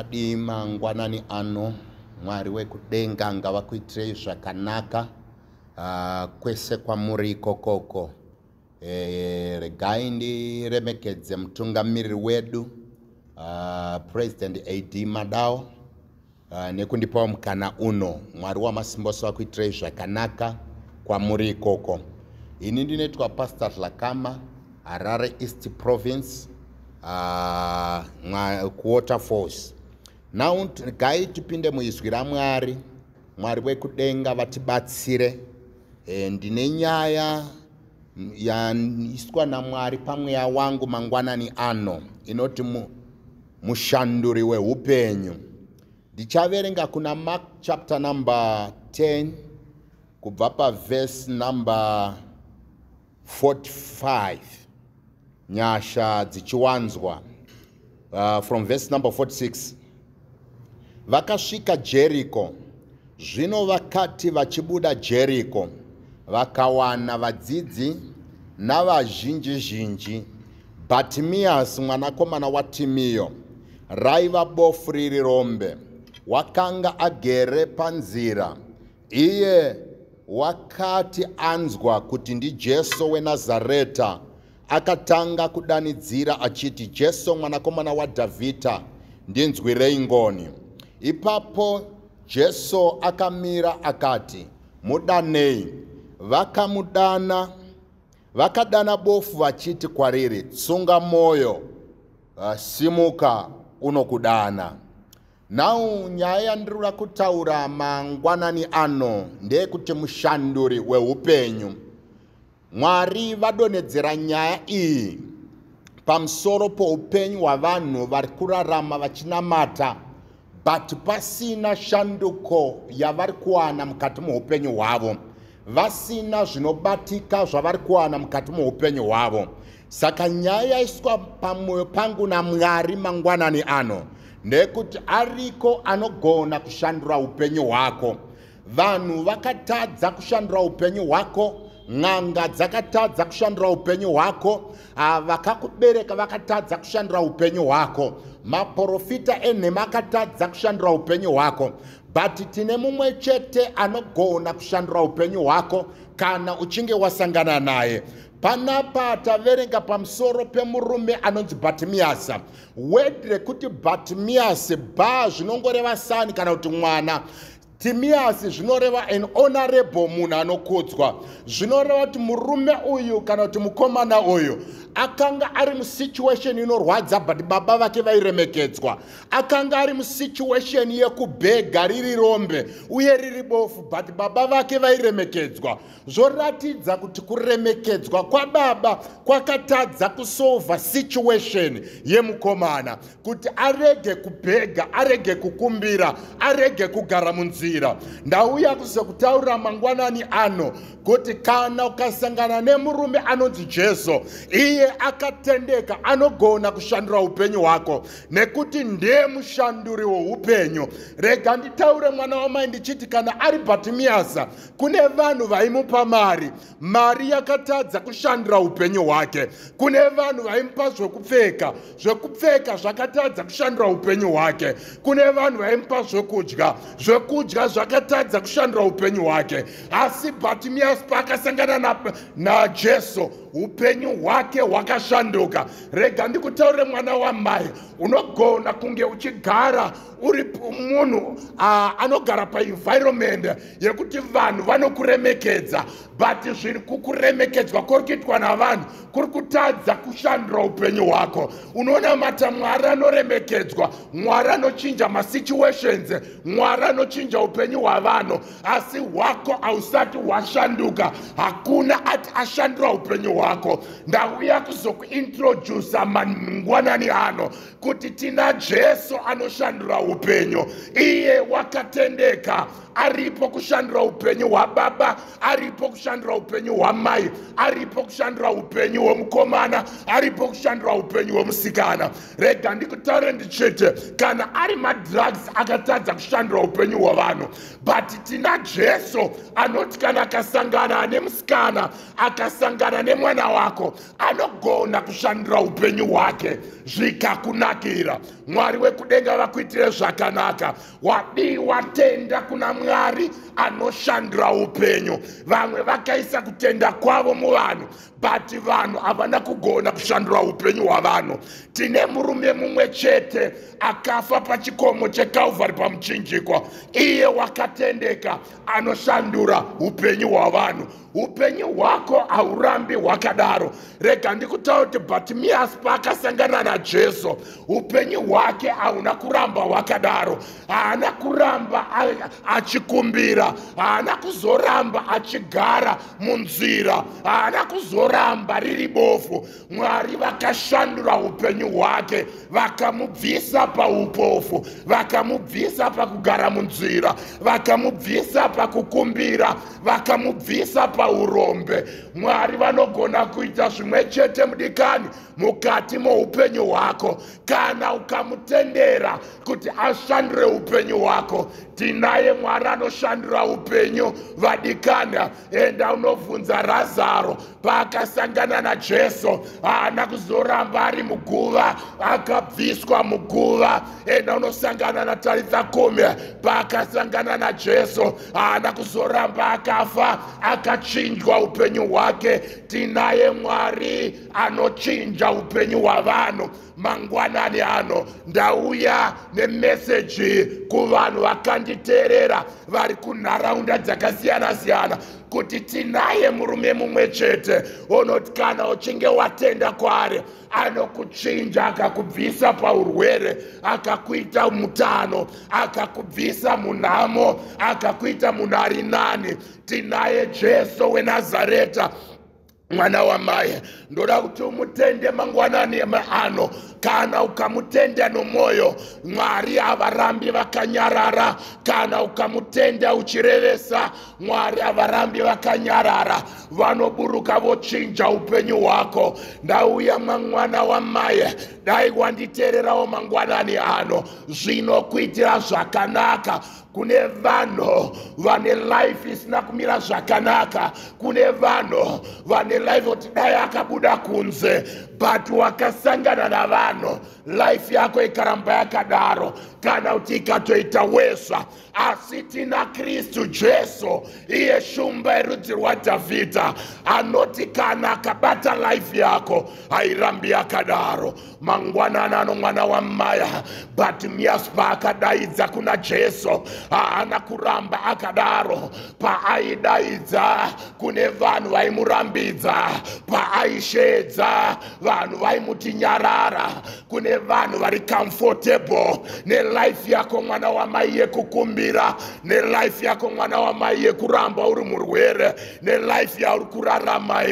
Mwadi mangwanani ano Mwari wekudenga ngavakuitirei zvakanaka kwese kwamuri ikokoko. Regai ndiremekedze mutungamiriri wedu President AD Madao nekundipawo mukana uno. Mwari wamasimboso vakuitirei zvakanaka kwamuri ikoko. Ini ndinoitwa Pastor Lakama, Harare East Province, Waterfalls. Now gai tipinde muizwi raMwari, Mwari wekudenga vatibatsire. Ndine nyaya yaiswa naMwari pamweya wangu mangwanani ano inoti mushanduri weupenyu. Ndichaverenga kuna Mark chapter number 10 kubva paverse number 45. Nyasha dzichiwanzwa from verse number 46. Vakasvika Jericho. Zvino vakati vachibuda Jericho, vakawana vadzidzi navazhinji. Bartimaeus mwanakomana waTimeo, raiva bofu riri rombe, wakanga agere panzira. Iye wakati anzwa kuti ndiJesu weNazareta, akatanga kudanidzira achiti, Jesu mwanakomana waDhavhidha, ndinzwirei ngoni. Ipapo Jesu akamira akati, mudanei. Vakamudana, vakadana bofu vachiti kwariri, tsunga moyo, simuka, unokudana. Now nyaya yandirura kutaura mangwanani ano ndeyekuti mushanduri weupenyu. Mwari vadonedzera nyaya iyi pamusoro poupenyu hwavanhu vari kurarama vachinamata, but pasina shanduko yavari kuwana mukati muupenyu hwavo, vasina zvinobatika zvavari kuwana mukati muupenyu hwavo. Saka nyaya yaiswa pamwoyo pangu naMwari mangwanani ano ndeyekuti ariko anogona kushandura upenyu hwako. Vanhu vakatadza kushandura upenyu hwako, n'anga dzakatadza kushandura upenyu hwako, vakakubereka vakatadza kushandura upenyu hwako, maprofita enhema akatadza kushandura upenyu hwako. But tine mumwe chete anogona kushandura upenyu hwako kana uchinge wasangana naye. Panapa taverenga pamusoro pemurume anonzi Bartimaeus. Wedre kuti Bartimaeus ba zvinongoreva sani kana kuti mwana. Timaeus zvinoreva an honorable munhu anokudzwa. Zvinoreva kuti murume uyu kana kuti mukomana uyu akanga ari musituation inorwadza but baba vake vairemekedzwa. Akanga ari musituation yekubhega riri rombe uye riri bofu but baba vake vairemekedzwa. Zvoratidza kuti kuremekedzwa kwababa kwakatadza kusolva situation yemukomana, kuti arege kubhega, arege kukumbira, arege kugara munzira. Ndauya kuzokutaurira mangwanani ano kuti kana ukasangana nemurume anonzi Jesu, iye akatendeka, anogona kushandura upenyu hwako nekuti ndiye mushanduri weupenyu. Rega nditaure mwana wamai ndichiti kana ari Bartimaeus, kune vanhu vaimupa mari yakatadza kushandura upenyu hwake. Kune vanhu vaimupa zvekupfeka zvakatadza kushandura upenyu hwake. Kune vanhu vaimupa zvekudya zvakatadza kushandura upenyu hwake. Asi Bartimaeus paakasangana naJesu, upenyu hwake hwakashanduka. Rega ndikutaure mwana wamai, unogona kunge uchigara uri munhu anogara paenvironment yekuti vanhu vanokuremekedza, but zviri kukuremekedzwa kuri kuitwa navanhu kuri kutadza kushandura upenyu hwako. Unonamata Mwari anoremekedzwa, Mwari anochinja masituations, Mwari anochinja upenyu hwavanhu, asi hwako hausati hwashanduka. Hakuna ati ashandura upenyu hwako. Ndauya kuzokuintroduce mangwanani ano kuti tina Jesu anoshandura upenyu. Iye wakatendeka, aripo kushandura upenyu hwababa, aripo kushandura upenyu hwamai, aripo kushandura upenyu hwomukomana, aripo kushandura upenyu hwomusikana. Rega ndikutaure ndichiti kana ari madrugs akatadza kushandura upenyu hwavanhu, but tina Jesu anoti kana akasangana nemusikana, akasangana nemwana mwana wako anogona kushandura upenyu hwake zvikakunakira. Mwari wekudenga vakuitire zvakanaka. Watenda kuna Mwari anoshandura upenyu. Vamwe vakaisa kutenda kwavo muvanhu, but vanhu havana kugona kushandura upenyu hwavanhu. Tine murume mumwe chete akafa pachikomo cheKalvari pamuchinjikwa. Iye wakatendeka anoshandura upenyu hwavanhu. Upenyu hwako haurambi hwakadaro. Rega ndikutaura kuti Bhatimiasi paakasangana naJesu, upenyu hwake hauna kuramba hwakadaro. Haana kuramba achikumbira, haana kuzoramba achigara munzira, haana kuzoramba riri bofu. Mwari vakashandura upenyu hwake, vakamubvisa paupofu, vakamubvisa pakugara munzira, vakamubvisa pakukumbira, vakamubvisa paurombe. Mwari vanogona kuita zvimwe chete mudikani mukati muupenyu hwako kana ukamutendera kuti ashandure upenyu hwako. Tinaye Mwari anoshandura upenyu vadikana. Enda unobvunza Razaro paakasangana naJesu, haana kuzoramba ari muguva, akabviswa muguva. Enda unosangana naTaritha Kumi paakasangana naJesu, haana kuzoramba akafa, akachinjwa upenyu hwake. Tinaye Mwari anochinja upenyu hwavanhu. Mangwanani ano ndauya nemeseji kuvanhu vakanditeerera vari kunharaunda dzakasiyana siyana kuti tinaye murume mumwe chete unoti kana uchinge watenda kwaari anokuchinja akakubvisa paurwere, akakuita mutano, akakubvisa munhamo, akakuita munhu ari nani. Tinaye Jesu weNazareta, mwana wamai. Ndoda kuti umutende mangwanani ano. Kana ukamutenda nomwoyo, Mwari havarambi vakanyarara. Kana ukamutenda uchirevesa, Mwari havarambi vakanyarara. Vanoburuka vochinja upenyu hwako. Ndauya mwana wamai, dai wanditeererawo mangwanani ano, zvinokuitira zvakanaka. Kune vanhu vane life isina kumira zvakanaka. Kune vanhu vane life kuti dai akabuda kunze, but wakasangana navanhu life yako ikaramba yakadaro, kana kuti ikatoita wesa. Asi tina Kristu Jesu, iye shumba yerudzi rwaDhavhidha, anoti kana akabata life yako hairambi yakadaro. Mangwanana ano mwana wamaya, Bhatimiasi paakadaidza kuna Jesu, haana kuramba akadaro. Paaidaidza kune vanhu vaimurambidza, paaishedza vanhu vaimuti nyarara. Kune vanhu vari comfortable nelife yako mwana wamai yekukumbira, nelife yako mwana wamai yekuramba uri murwere, nelife yauri kurarama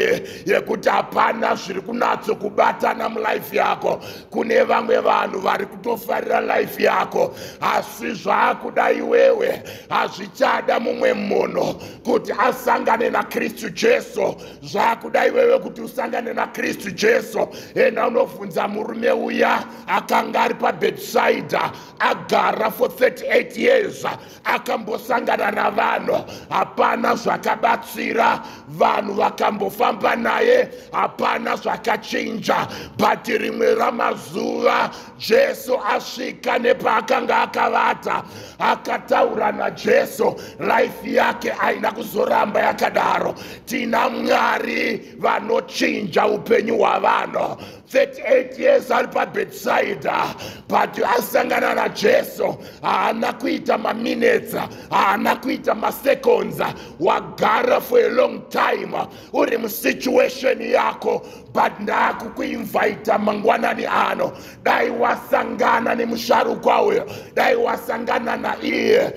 yekuti hapana zviri kunatso kubatana mulife yako. Kune vamwe vanhu vari kutofarira life yako, asi zvaakuda iwewe hazvichada mumwe munhu kuti asangane naKristu Jesu. Zvaakuda iwewe kuti usangane naKristu Jesu. Enda unobvunza murume uya akanga ari paBhetsaida, agara for 38 years, akambosangana navanhu, hapana zvakabatsira. Vanhu vakambofamba naye, hapana zvakachinja. But rimwe ramazuva Jesu asvika nepaakanga akavata, akataura naJesu. Life yake haina kuzoramba yakadaro. Tina Mwari vanochinja upenyu hwavanhu. 38 years ari paBhetsaida, but asangana naJesu, haana kuita maminutes, haana kuita maseconds. Wagara for a long time uri musituation yako, but ndakukuinvita mangwanani ano, dai wasangana nemusharukwa uyo, dai wasangana na iye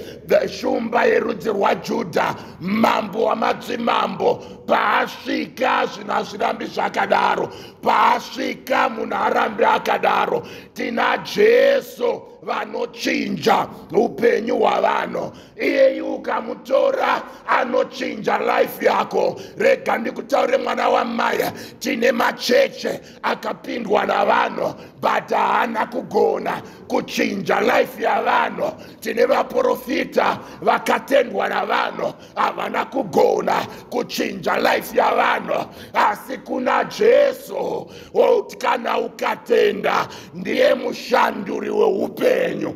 shumba yerudzi rwaJudha, mambo wamadzimambo. Paasvika zvinhu hazvirambi zvakadaro, paasvika munhu harambi akadaro. Tina Jesu vanochinja upenyu hwavanhu. Iye ukamutora anochinja life yako. Rega ndikutaure mwana wamai, tine macheche akapindwa navanhu but haana kugona kuchinja life yavanhu. Tine vaprofita vakatendwa navanhu havana kugona kuchinja life yavanhu. Asi kuna Jesu wouti kana ukatenda ndiye mushanduri weupenyu.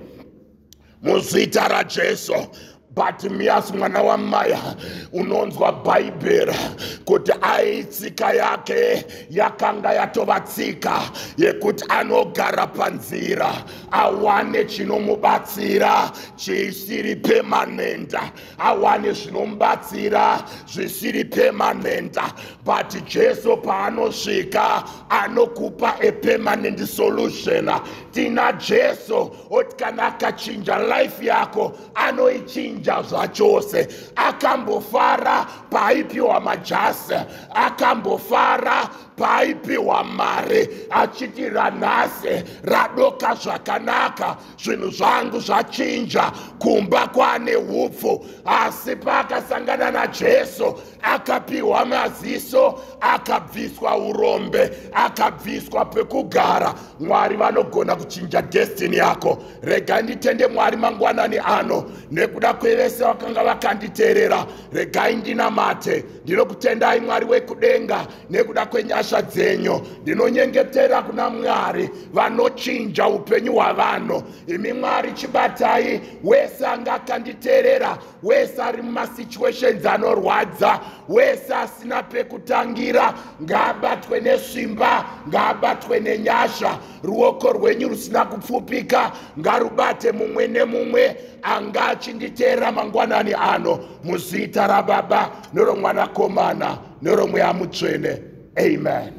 Muzita raJesu. Bartimaeus mwana wamai unonzwa bhaibheri kuti tsika yake yakanga yatova tsika yekuti anogara panzira awane chinomubatsira chisiri permanent, awane zvinomubatsira zvisiri permanent. But Jesu paanosvika anokupa a permanent solution. Tina Jesu oti kana akachinja life yako anoichinja zvachose. Akambofara paaipiwa majasi, akambofara paaipiwa mari, achiti ranhasi radoka zvakanaka, zvinhu zvangu zvachinja, kumba kwane upfu. Asi paakasangana naJesu akapiwa maziso, akabviswa urombe, akabviswa pekugara. Mwari vanogona kuchinja destiny yako. Rega nditende Mwari mangwanani ano nekuda kwevese vakanga vakanditeerera. Regai ndinamate. Ndinokutendai Mwari wekudenga nekuda kwenyasha dzenyu. Ndinonyengetera kuna Mwari vanochinja upenyu hwavanhu. Imi Mwari chibatai wese anga akanditeerera, wese ari mumasituations anorwadza, wese asina pekutangira, ngaabatwe nesimba, ngaabatwe nenyasha. Ruoko rwenyu rusina kupfupika ngarubate mumwe nemumwe anga achinditeera mangwanani ano. Muzita raBaba, neroMwanakomana, neroMweya Mutsvene. Amen.